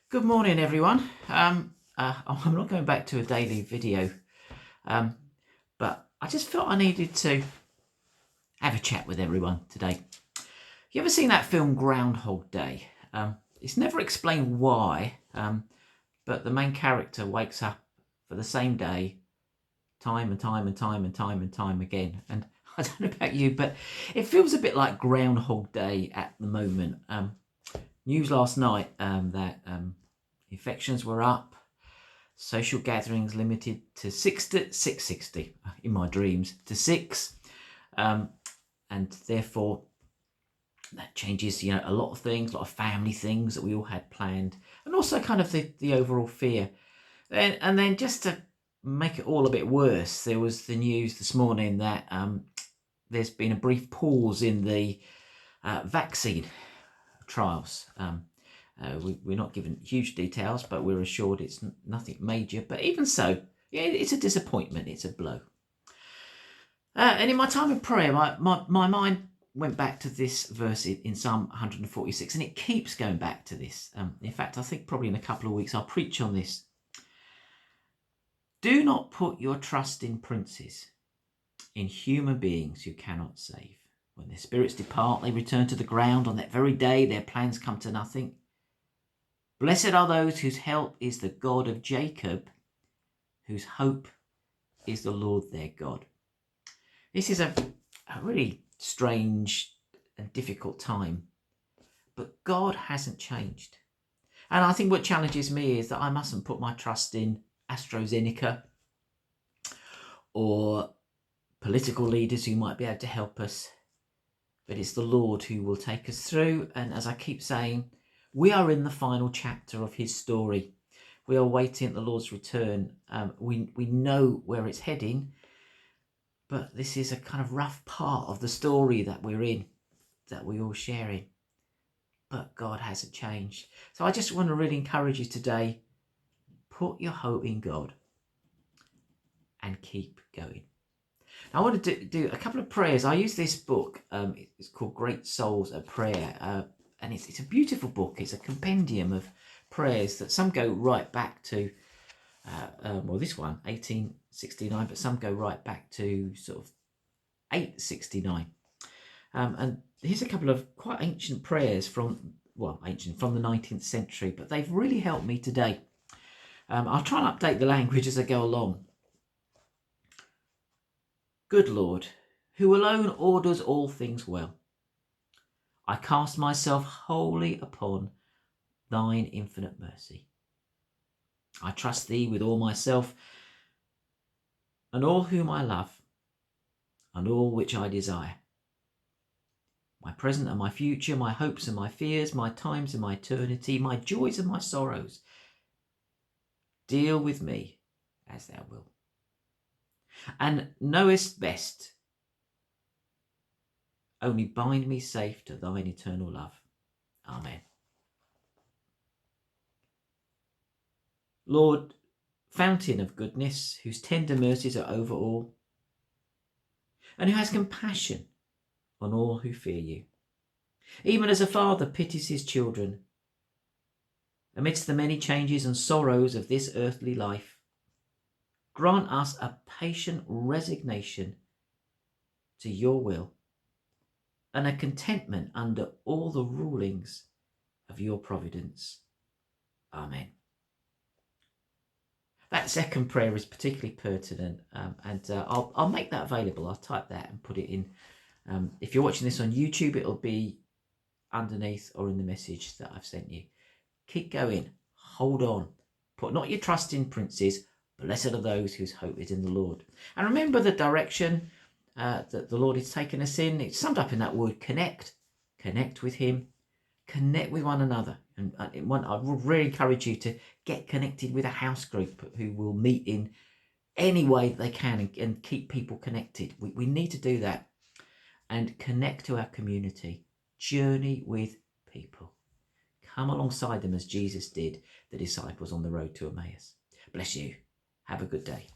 Good morning, everyone. I'm not going back to a daily video, but I just felt I needed to have a chat with everyone today. You ever seen that film Groundhog Day? It's never explained why, but the main character wakes up for the same day, time and time and time and time and time again. And I don't know about you, but it feels a bit like Groundhog Day at the moment. News last night that infections were up, social gatherings limited to 660 in my dreams to 6, and therefore that changes a lot of things, a lot of family things that we all had planned, and also kind of the overall fear. And then just to make it all a bit worse, there was the news this morning that there's been a brief pause in the vaccine trials. We're not given huge details, but we're assured it's nothing major. But even so, yeah, it's a disappointment. It's a blow. And in my time of prayer, my mind went back to this verse in Psalm 146, and it keeps going back to this. In fact, I think probably in a couple of weeks I'll preach on this. Do not put your trust in princes, in human beings who cannot save. When their spirits depart, they return to the ground. On that very day, their plans come to nothing. Blessed are those whose help is the God of Jacob, whose hope is the Lord their God. This is a really strange and difficult time, but God hasn't changed. And I think what challenges me is that I mustn't put my trust in AstraZeneca or political leaders who might be able to help us, but it's the Lord who will take us through. And as I keep saying, we are in the final chapter of his story. We are waiting at the Lord's return. We know where it's heading, but this is a kind of rough part of the story that we're in, that we're all sharing. But God hasn't changed. So I just want to really encourage you today, put your hope in God and keep going. Now, I want to do a couple of prayers. I use this book. It's called Great Souls of Prayer. And it's a beautiful book. It's a compendium of prayers that some go right back to, this one, 1869, but some go right back to sort of 869. And here's a couple of quite ancient prayers from the 19th century, but they've really helped me today. I'll try and update the language as I go along. Good Lord, who alone orders all things well, I cast myself wholly upon thine infinite mercy. I trust thee with all myself, and all whom I love, and all which I desire. My present and my future, my hopes and my fears, my times and my eternity, my joys and my sorrows. Deal with me as thou wilt. And knowest best, only bind me safe to thine eternal love. Amen. Lord, fountain of goodness, whose tender mercies are over all, and who has compassion on all who fear you, even as a father pities his children, amidst the many changes and sorrows of this earthly life, grant us a patient resignation to your will, and a contentment under all the rulings of your providence. Amen. That second prayer is particularly pertinent, and I'll make that available. I'll type that and put it in. If you're watching this on YouTube, it'll be underneath or in the message that I've sent you. Keep going. Hold on. Put not your trust in princes. Blessed are those whose hope is in the Lord. And remember the direction that the Lord has taken us in. It's summed up in that word connect. Connect with him. Connect with one another. And I would really encourage you to get connected with a house group who will meet in any way they can and keep people connected. We need to do that. And connect to our community. Journey with people. Come alongside them as Jesus did the disciples on the road to Emmaus. Bless you. Have a good day.